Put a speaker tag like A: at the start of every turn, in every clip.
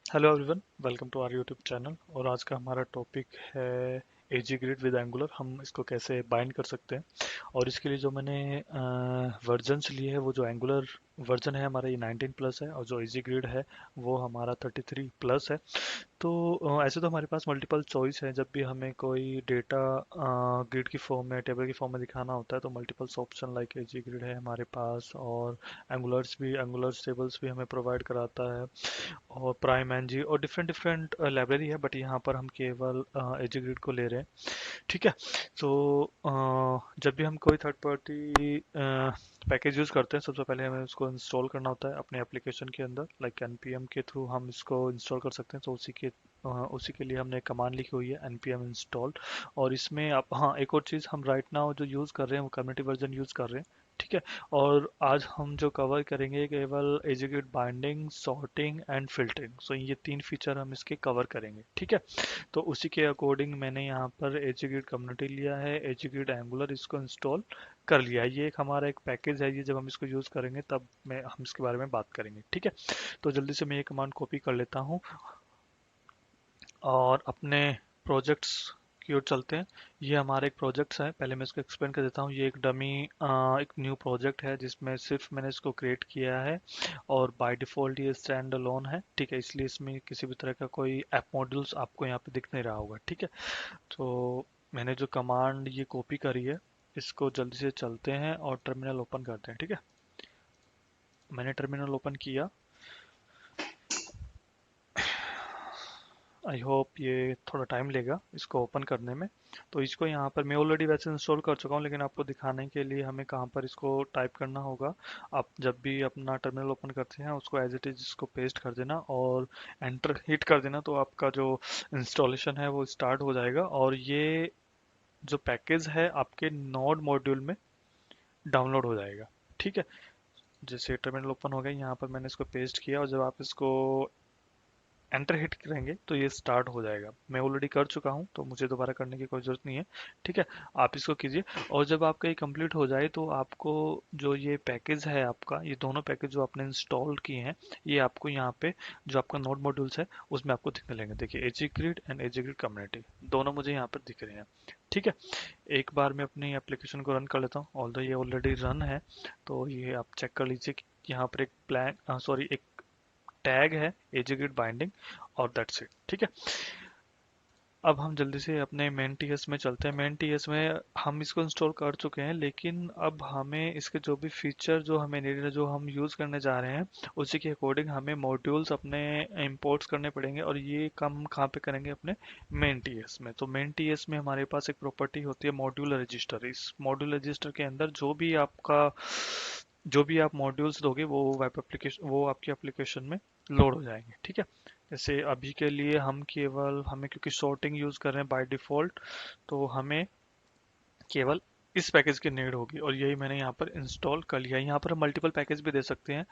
A: Hello everyone, welcome to our YouTube channel. और आज का हमारा टॉपिक है एजी ग्रिड विद एंगुलर। हम इसको कैसे बाइंड कर सकते हैं। और इसके लिए जो मैंने वर्जन्स लिए है वो जो एंगुलर वर्जन है हमारा ये 19 प्लस है, और जो एजी ग्रिड है वो हमारा 33 प्लस है। तो ऐसे तो हमारे पास मल्टीपल चॉइस है। जब भी हमें कोई डेटा ग्रिड की फॉर्म में, टेबल की फॉर्म में दिखाना होता है तो मल्टीपल्स ऑप्शन लाइक एजी ग्रिड है हमारे पास, और एंगुलर्स टेबल्स भी हमें प्रोवाइड कराता है, और प्राइम एनजी और डिफरेंट डिफरेंट लाइब्रेरी है। बट यहाँ पर हम केवल एजी ग्रिड को ले रहे हैं। ठीक है। तो जब भी हम कोई थर्ड पार्टी पैकेज यूज़ करते हैं, सबसे पहले हमें उसको इंस्टॉल करना होता है अपने एप्लीकेशन के अंदर। लाइक एनपीएम के थ्रू हम इसको इंस्टॉल कर सकते हैं। तो उसी के लिए हमने कमांड लिखी हुई है npm इंस्टॉल। और इसमें आप, हाँ, एक और चीज़, हम राइट नाउ जो यूज़ कर रहे हैं वो कम्युनिटी वर्जन यूज़ कर रहे हैं। ठीक है। और आज हम जो कवर करेंगे केवल एजुकेट binding, sorting and filtering. So ये तीन फीचर हम इसके कवर करेंगे। ठीक है। तो उसी के अकॉर्डिंग मैंने यहाँ पर एजुकेट कम्युनिटी लिया है, एजुकेट एंगुलर इसको इंस्टॉल कर लिया है। ये एक हमारा एक पैकेज है। ये जब हम इसको यूज़ करेंगे तब हम इसके बारे में बात करेंगे। ठीक है। तो जल्दी से मैं ये कमांड कॉपी कर लेता हूँ और अपने प्रोजेक्ट्स की ओर चलते हैं। ये हमारे एक प्रोजेक्ट्स है, पहले मैं इसको एक्सप्लेन कर देता हूँ। ये एक डमी एक न्यू प्रोजेक्ट है जिसमें सिर्फ मैंने इसको क्रिएट किया है, और बाय डिफ़ॉल्ट ये स्टैंड अलोन है। ठीक है। इसलिए इसमें किसी भी तरह का कोई ऐप मॉड्यूल्स आपको यहाँ पे दिख नहीं रहा होगा। ठीक है। तो मैंने जो कमांड ये कॉपी करी है, इसको जल्दी से चलते हैं और टर्मिनल ओपन करते हैं। ठीक है। मैंने टर्मिनल ओपन किया। आई होप ये थोड़ा टाइम लेगा इसको ओपन करने में। तो इसको यहाँ पर मैं ऑलरेडी वैसे इंस्टॉल कर चुका हूँ, लेकिन आपको दिखाने के लिए हमें कहाँ पर इसको टाइप करना होगा। आप जब भी अपना टर्मिनल ओपन करते हैं उसको एज इट इज इसको पेस्ट कर देना और एंटर हिट कर देना, तो आपका जो इंस्टॉलेशन है वो स्टार्ट हो जाएगा। और ये जो पैकेज है आपके नोड मॉड्यूल में डाउनलोड हो जाएगा। ठीक है। जैसे टर्मिनल ओपन हो गया, यहाँ पर मैंने इसको पेस्ट किया, और जब आप इसको एंटर हिट करेंगे तो ये स्टार्ट हो जाएगा। मैं ऑलरेडी कर चुका हूँ तो मुझे दोबारा करने की कोई ज़रूरत नहीं है। ठीक है। आप इसको कीजिए, और जब आपका ये कंप्लीट हो जाए तो आपको जो ये पैकेज है आपका, ये दोनों पैकेज जो आपने इंस्टॉल किए हैं, ये आपको यहाँ पे जो आपका नोड मॉड्यूल्स है उसमें आपको दिखने लगेंगे। देखिए, AG grid and AG grid community दोनों मुझे यहाँ पर दिख रहे हैं। ठीक है। एक बार मैं अपनी एप्लीकेशन को रन कर लेता हूँ, ऑल्दो ये ऑलरेडी रन है। तो ये आप चेक कर लीजिए कि यहाँ पर एक प्लान, सॉरी, एक टैग है एजुकेट बाइंडिंग, और दैट्स इट। ठीक है। अब हम जल्दी से अपने मेन टीएस में चलते हैं। मेन टीएस में हम इसको इंस्टॉल कर चुके हैं, लेकिन अब हमें इसके जो भी फीचर जो हमें नीडेड है, जो हम यूज़ करने जा रहे हैं, उसी के अकॉर्डिंग हमें मॉड्यूल्स अपने इंपोर्ट्स करने पड़ेंगे। और ये काम कहाँ पे करेंगे? अपने मेन टीएस में। तो मेन टीएस में हमारे पास एक प्रॉपर्टी होती है मॉड्यूल रजिस्टर। इस मॉड्यूल रजिस्टर के अंदर जो भी आप मॉड्यूल्स दोगे वो वेब एप्लीकेशन, वो आपकी एप्लीकेशन में लोड हो जाएंगे। ठीक है। जैसे अभी के लिए हमें क्योंकि सॉर्टिंग यूज़ कर रहे हैं बाय डिफ़ॉल्ट, तो हमें केवल इस पैकेज की नीड होगी, और यही मैंने यहाँ पर इंस्टॉल कर लिया है। यहाँ पर हम मल्टीपल पैकेज भी दे सकते हैं।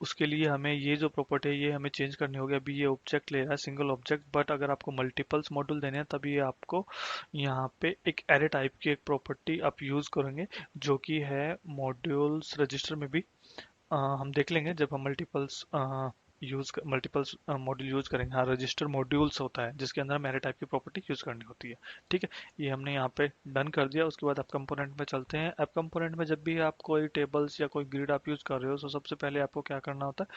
A: उसके लिए हमें ये जो प्रॉपर्टी है ये हमें चेंज करनी होगी। अभी ये ऑब्जेक्ट ले रहा है, सिंगल ऑब्जेक्ट, बट अगर आपको मल्टीपल्स मॉड्यूल देने हैं तभी ये आपको यहाँ पे एक एरे टाइप की एक प्रॉपर्टी आप यूज़ करेंगे, जो कि है मॉड्यूल्स रजिस्टर में भी। हम देख लेंगे जब हम मल्टीपल्स मॉड्यूल यूज करेंगे। हाँ, रजिस्टर मॉड्यूल्स होता है जिसके अंदर हमें टाइप की प्रॉपर्टी यूज करनी होती है। ठीक है। ये हमने यहाँ पे डन कर दिया। उसके बाद आप कंपोनेंट में चलते हैं। ऐप कंपोनेंट में जब भी आप कोई टेबल्स या कोई ग्रिड आप यूज कर रहे हो, तो सबसे पहले आपको क्या करना होता है?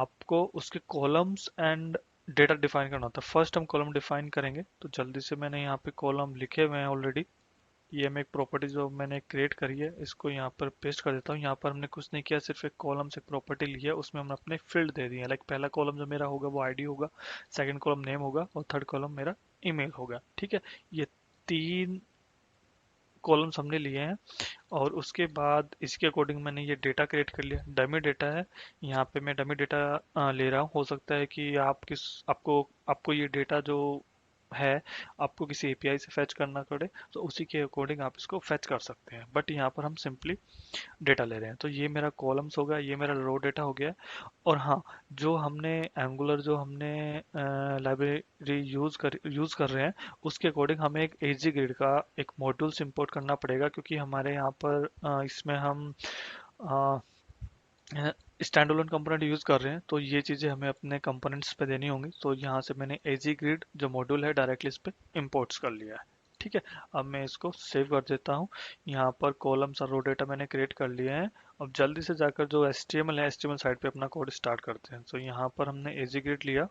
A: आपको उसके कॉलम्स एंड डेटा डिफाइन करना होता है। फर्स्ट हम कॉलम डिफाइन करेंगे, तो जल्दी से मैंने यहाँ पे कॉलम लिखे हुए हैं ऑलरेडी। ये मैं एक प्रॉपर्टी जो मैंने क्रिएट करी है इसको यहाँ पर पेस्ट कर देता हूँ। यहाँ पर हमने कुछ नहीं किया, सिर्फ एक कॉलम से एक प्रॉपर्टी ली है, उसमें हमने अपने फील्ड दे दिए हैं। लाइक पहला कॉलम जो मेरा होगा वो आईडी होगा, सेकंड कॉलम नेम होगा, और थर्ड कॉलम मेरा ईमेल होगा। ठीक है। ये तीन कॉलम्स हमने लिए हैं। और उसके बाद इसके अकॉर्डिंग मैंने ये डेटा क्रिएट कर लिया। डमी डेटा है, यहाँ पे मैं डमी डेटा ले रहा हूँ। हो सकता है कि आपको आपको ये डेटा जो है आपको किसी एपीआई से फैच करना पड़े, तो उसी के अकॉर्डिंग आप इसको फैच कर सकते हैं। बट यहाँ पर हम सिंपली डेटा ले रहे हैं। तो ये मेरा कॉलम्स हो गया, ये मेरा रो डेटा हो गया। और हाँ, जो हमने लाइब्रेरी यूज कर रहे हैं, उसके अकॉर्डिंग हमें एक एजी ग्रिड का एक मॉड्यूल्स इंपोर्ट करना पड़ेगा, क्योंकि हमारे यहाँ पर इसमें हम स्टैंड अलोन कंपोनेंट यूज कर रहे हैं तो ये चीजें हमें अपने कंपोनेंट्स पे देनी होंगी। तो यहाँ से मैंने एजी ग्रिड जो मॉड्यूल है डायरेक्टली इस पे इंपोर्ट्स कर लिया है। ठीक है, अब मैं इसको सेव कर देता हूँ। यहाँ पर कॉलम्स और रो डेटा मैंने क्रिएट कर लिए हैं। अब जल्दी से जाकर जो HTML है, HTML साइड पे अपना कोड स्टार्ट करते हैं। तो यहाँ पर हमने एजी ग्रिड लिया।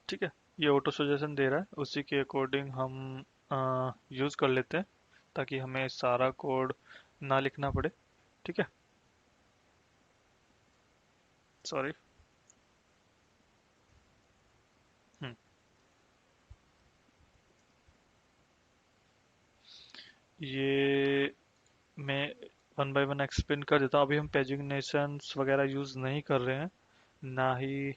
A: ठीक है, ये ऑटो सजेशन दे रहा है, उसी के अकॉर्डिंग हम यूज कर लेते हैं ताकि हमें सारा कोड ना लिखना पड़े। ठीक है, सॉरी। हम्म, ये मैं वन बाय वन एक्सप्लेन कर देता हूँ। अभी हम पेजिग्नेशंस वगैरह यूज़ नहीं कर रहे हैं, ना ही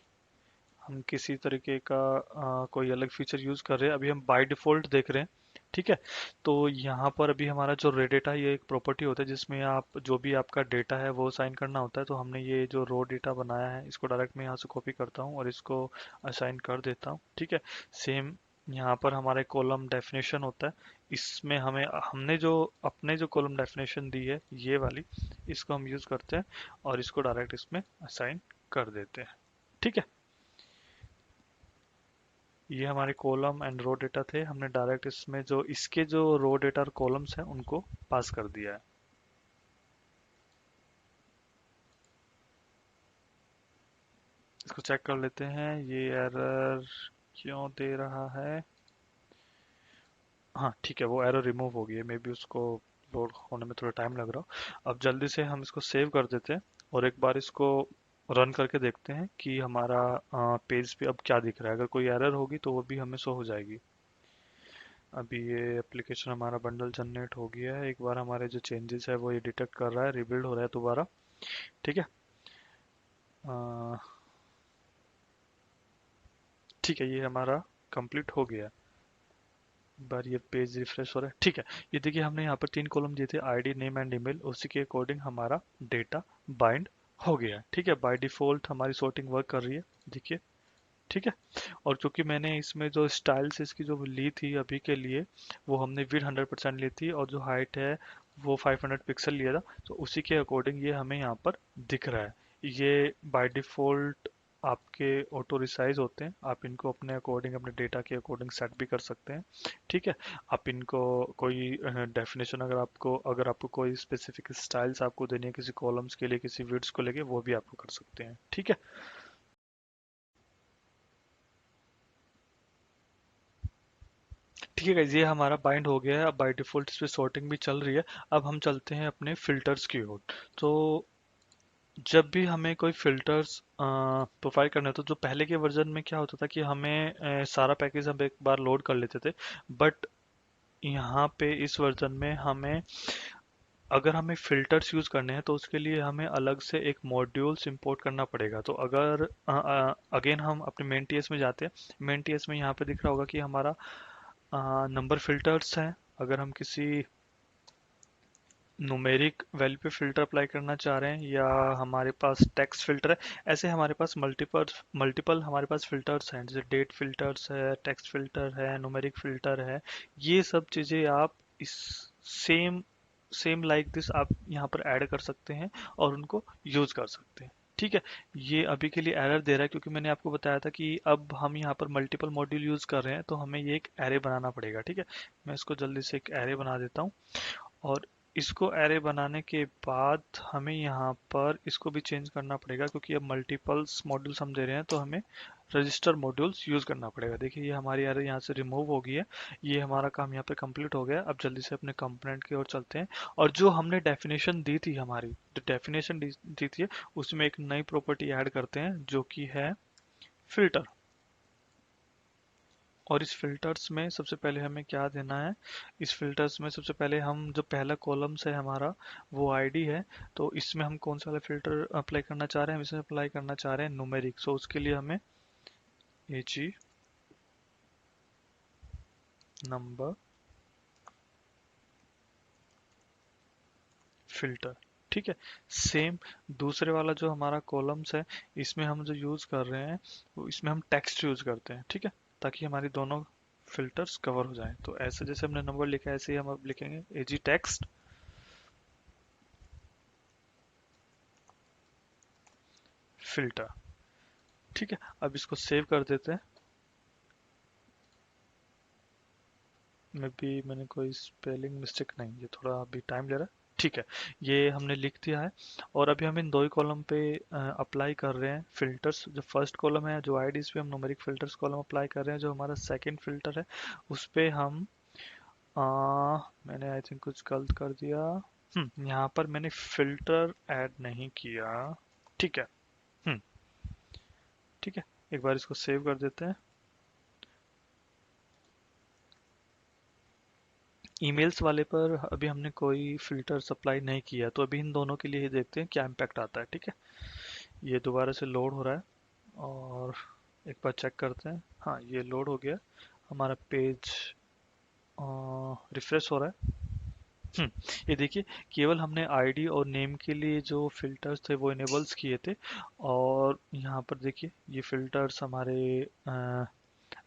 A: हम किसी तरीके का कोई अलग फीचर यूज़ कर रहे हैं। अभी हम बाय डिफ़ॉल्ट देख रहे हैं। ठीक है, तो यहाँ पर अभी हमारा जो रे डेटा, ये एक प्रॉपर्टी होता है जिसमें आप जो भी आपका डेटा है वो असाइन करना होता है। तो हमने ये जो रो डेटा बनाया है इसको डायरेक्ट मैं यहाँ से कॉपी करता हूँ और इसको असाइन कर देता हूँ। ठीक है, सेम यहाँ पर हमारे कॉलम डेफिनेशन होता है। इसमें हमें हमने जो अपने जो कॉलम डेफिनेशन दी है ये वाली, इसको हम यूज़ करते हैं और इसको डायरेक्ट इसमें असाइन कर देते हैं। ठीक है, ये हमारे कॉलम एंड रो डेटा थे। हमने डायरेक्ट इसमें जो इसके जो रो डेटा और कॉलम्स हैं उनको पास कर दिया है। इसको चेक कर लेते हैं, ये एरर क्यों दे रहा है। हाँ ठीक है, वो एरर रिमूव हो गई है, मे बी उसको लोड होने में थोड़ा टाइम लग रहा हो। अब जल्दी से हम इसको सेव कर देते हैं और एक बार इसको रन करके देखते हैं कि हमारा पेज पे अब क्या दिख रहा है। अगर कोई एरर होगी तो वो भी हमें शो हो जाएगी। अभी ये एप्लीकेशन हमारा बंडल जनरेट हो गया है। एक बार हमारे जो चेंजेस है वो ये डिटेक्ट कर रहा है, रिबिल्ड हो रहा है दोबारा। ठीक है, अ, ठीक है, ये हमारा कंप्लीट हो गया। एक बार ये पेज रिफ्रेश हो रहा है। ठीक है, ये देखिए हमने यहाँ पर 3 कॉलम दिए थे, आईडी, नेम एंड ईमेल। उसी के अकॉर्डिंग हमारा डेटा बाइंड हो गया है। ठीक है, बाय डिफॉल्ट हमारी सॉर्टिंग वर्क कर रही है, देखिए। ठीक है, और चूंकि मैंने इसमें जो स्टाइल्स इसकी जो ली थी अभी के लिए, वो हमने विड 100% ली थी और जो हाइट है वो 500 पिक्सल लिया था। तो उसी के अकॉर्डिंग ये हमें यहाँ पर दिख रहा है। ये बाय डिफॉल्ट आपके ऑटो रिसाइज होते हैं, आप इनको अपने अकॉर्डिंग अपने डेटा के अकॉर्डिंग सेट भी कर सकते हैं। ठीक है, आप इनको कोई डेफिनेशन अगर आपको कोई स्पेसिफिक स्टाइल्स आपको देनी है किसी कॉलम्स के लिए, किसी विड्स को लेके, वो भी आपको कर सकते हैं। ठीक है, ठीक है गाइस, ये हमारा बाइंड हो गया है। अब बाय डिफॉल्ट इस पे सॉर्टिंग भी चल रही है। अब हम चलते हैं अपने फिल्टर्स की ओर। तो जब भी हमें कोई फिल्टर्स प्रोफाइल करना है, तो जो पहले के वर्जन में क्या होता था कि हमें सारा पैकेज हम एक बार लोड कर लेते थे। बट यहाँ पे इस वर्जन में हमें, अगर हमें फिल्टर्स यूज करने हैं तो उसके लिए हमें अलग से एक मॉड्यूल्स इंपोर्ट करना पड़ेगा। तो अगर अगेन हम अपने मेन टीएस में जाते हैं, मेन टीएस में यहाँ पे दिख रहा होगा कि हमारा नंबर फिल्टर्स हैं। अगर हम किसी न्यूमेरिक वैल्यू पे फिल्टर अप्लाई करना चाह रहे हैं, या हमारे पास टेक्स्ट फिल्टर है, ऐसे हमारे पास मल्टीपल मल्टीपल हमारे पास फिल्टर्स हैं। जैसे डेट फिल्टर्स है, टेक्स्ट फिल्टर है, न्यूमेरिक फिल्टर है। ये सब चीज़ें आप इस सेम सेम लाइक दिस आप यहाँ पर ऐड कर सकते हैं और उनको यूज कर सकते हैं। ठीक है, ये अभी के लिए एरर दे रहा है क्योंकि मैंने आपको बताया था कि अब हम यहाँ पर मल्टीपल मॉड्यूल यूज कर रहे हैं, तो हमें ये एक एरे बनाना पड़ेगा। ठीक है, मैं इसको जल्दी से एक एरे बना देता हूँ। और इसको एरे बनाने के बाद हमें यहाँ पर इसको भी चेंज करना पड़ेगा, क्योंकि अब मल्टीपल्स मॉड्यूल्स हम दे रहे हैं तो हमें रजिस्टर मॉड्यूल्स यूज करना पड़ेगा। देखिए ये हमारी एरे यहाँ से रिमूव हो गई है। ये हमारा काम यहाँ पे कंप्लीट हो गया। अब जल्दी से अपने कंपोनेंट की ओर चलते हैं। और जो हमने डेफिनेशन दी थी, हमारी जो डेफिनेशन दी थी, उसमें एक नई प्रॉपर्टी ऐड करते हैं जो कि है फिल्टर। और इस फिल्टर्स में सबसे पहले हमें क्या देना है। इस फिल्टर्स में सबसे पहले हम जो पहला कॉलम्स है हमारा, वो आईडी है। तो इसमें हम कौन सा वाला फिल्टर अप्लाई करना चाह रहे हैं, हम इसमें अप्लाई करना चाह रहे हैं न्यूमेरिक। सो उसके लिए हमें एजी नंबर फिल्टर। ठीक है, सेम दूसरे वाला जो हमारा कॉलम्स है, इसमें हम जो यूज कर रहे हैं वो इसमें हम टेक्स्ट यूज करते हैं। ठीक है, ताकि हमारी दोनों फिल्टर्स कवर हो जाएं। तो ऐसे जैसे हमने नंबर लिखा है ऐसे ही हम अब लिखेंगे एजी टेक्स्ट फिल्टर। ठीक है, अब इसको सेव कर देते हैं। मे बी मैंने कोई स्पेलिंग मिस्टेक, नहीं ये थोड़ा अभी टाइम ले रहा है। ठीक है, ये हमने लिख दिया है। और अभी हम इन दो ही कॉलम पे अप्लाई कर रहे हैं फिल्टर्स। जो फर्स्ट कॉलम है जो आईडीज पे हम न्यूमेरिक फिल्टर्स कॉलम अप्लाई कर रहे हैं, जो हमारा सेकंड फिल्टर है उस पे हम अ, मैंने आई थिंक कुछ गलत कर दिया। यहाँ पर मैंने फिल्टर ऐड नहीं किया। ठीक है। हम्म ठीक है, एक बार इसको सेव कर देते हैं। ईमेल्स वाले पर अभी हमने कोई फिल्टर सप्लाई नहीं किया, तो अभी इन दोनों के लिए ही देखते हैं क्या इम्पैक्ट आता है। ठीक है, ये दोबारा से लोड हो रहा है और एक बार चेक करते हैं। हाँ, ये लोड हो गया, हमारा पेज रिफ्रेश हो रहा है। ये देखिए, केवल हमने आईडी और नेम के लिए जो फिल्टर्स थे वो इनेबल्स किए थे, और यहाँ पर देखिए ये फिल्टर्स हमारे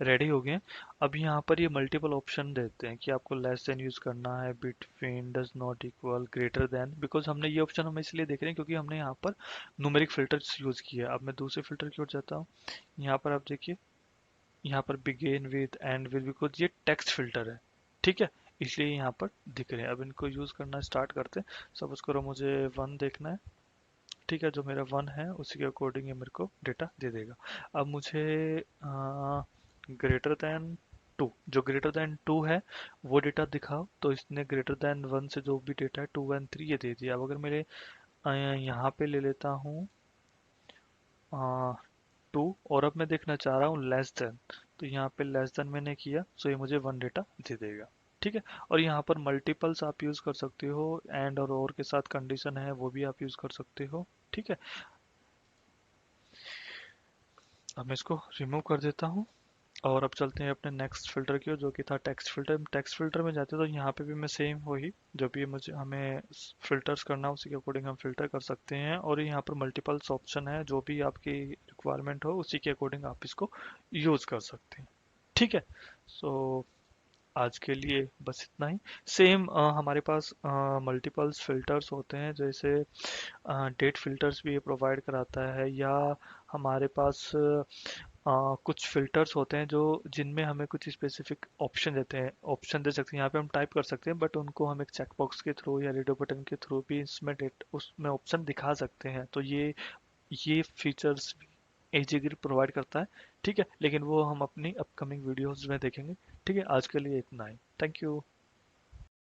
A: रेडी हो गए हैं। अब यहाँ पर ये मल्टीपल ऑप्शन देते हैं कि आपको लेस देन यूज करना है, between, does not equal, greater than. Because हमने ये ऑप्शन हम इसलिए देख रहे हैं क्योंकि हमने यहाँ पर न्यूमेरिक फिल्टर्स यूज किया। अब मैं दूसरे फिल्टर की ओर जाता हूँ। यहाँ पर आप देखिए, यहाँ पर begin with, and with, because ये टेक्स्ट फिल्टर है। ठीक है, इसलिए यहाँ पर दिख रहे हैं। अब इनको यूज करना स्टार्ट करते हैं। सपोज करो मुझे वन देखना है। ठीक है, जो मेरा वन है उसी के अकॉर्डिंग ये मेरे को डेटा दे देगा। अब मुझे ग्रेटर देन टू, जो ग्रेटर देन टू है वो डेटा दिखाओ, तो इसने ग्रेटर देन वन से जो भी डेटा है टू एंड थ्री ये दे दिया। अब अगर मेरे यहाँ पे ले लेता हूँ टू, और अब मैं देखना चाह रहा हूँ लेस देन, तो यहाँ पे लेस देन मैंने किया, सो ये मुझे वन डेटा दे देगा। ठीक है, और यहाँ पर मल्टीपल्स आप यूज कर सकते हो, एंड और के साथ कंडीशन है वो भी आप यूज कर सकते हो। ठीक है, अब मैं इसको रिमूव कर देता हूँ। और अब चलते हैं अपने नेक्स्ट फिल्टर की ओर, जो कि था टेक्स्ट फिल्टर। टेक्स्ट फिल्टर में जाते हैं तो यहाँ पे भी मैं सेम वही, जो भी मुझे हमें फिल्टर्स करना है उसी के अकॉर्डिंग हम फिल्टर कर सकते हैं। और यहाँ पर मल्टीपल्स ऑप्शन है, जो भी आपकी रिक्वायरमेंट हो उसी के अकॉर्डिंग आप इसको यूज कर सकते हैं। ठीक है, सो आज के लिए बस इतना ही। सेम हमारे पास मल्टीपल्स फिल्टर्स होते हैं, जैसे डेट फिल्टर्स भी ये प्रोवाइड कराता है, या हमारे पास कुछ फिल्टर्स होते हैं जो जिनमें हमें कुछ स्पेसिफिक ऑप्शन देते हैं, ऑप्शन दे सकते हैं। यहाँ पे हम टाइप कर सकते हैं, बट उनको हम एक चेकबॉक्स के थ्रू या रेडियो बटन के थ्रू भी इसमें डेट उसमें ऑप्शन दिखा सकते हैं। तो ये फीचर्स एजी ग्रिड प्रोवाइड करता है। ठीक है, लेकिन वो हम अपनी अपकमिंग वीडियोस में देखेंगे। ठीक है, आज के लिए इतना ही। Thank you.